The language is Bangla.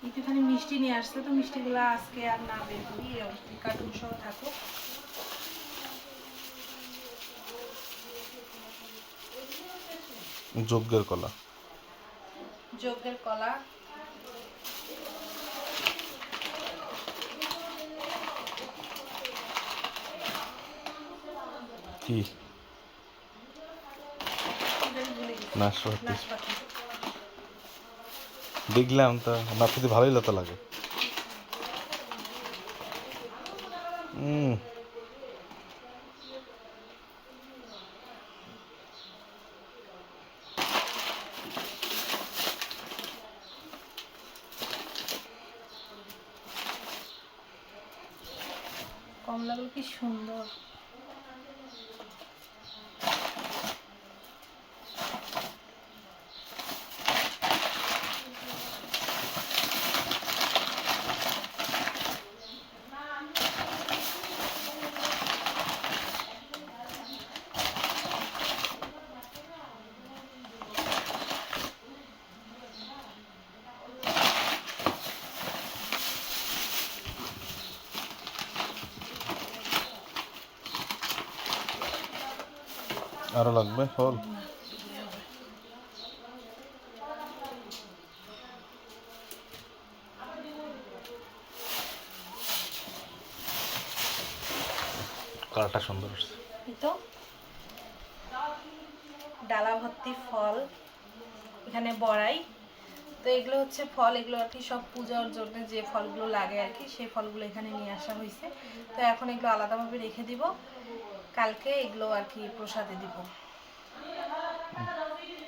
একটুখানি মিষ্টি নিয়ে আসছে, তো মিষ্টিগুলো আজকে আর না বের করি, কার্টুন সহ থাকুক। যজ্ঞের কলা, যজ্ঞের কলা। কি নাশপাতি? নাশপাতি। দেখলাম তো নাশপাতি ভালোই লতা লাগে। কমলাগুলো কি সুন্দর। আরো লাগবে ফল? কালারটা সুন্দর আসছে। তো ডালা ভর্তি ফল, এখানে বড়াই। তো এগুলো হচ্ছে ফল, এগুলো আর কি সব পূজার জন্য যে ফলগুলো লাগে আর কি, সেই ফলগুলো এখানে নিয়ে আসা হয়েছে। তো এখন এগুলো আলাদাভাবে রেখে দিব, কালকে এগুলো আর কি প্রসাদে দিব।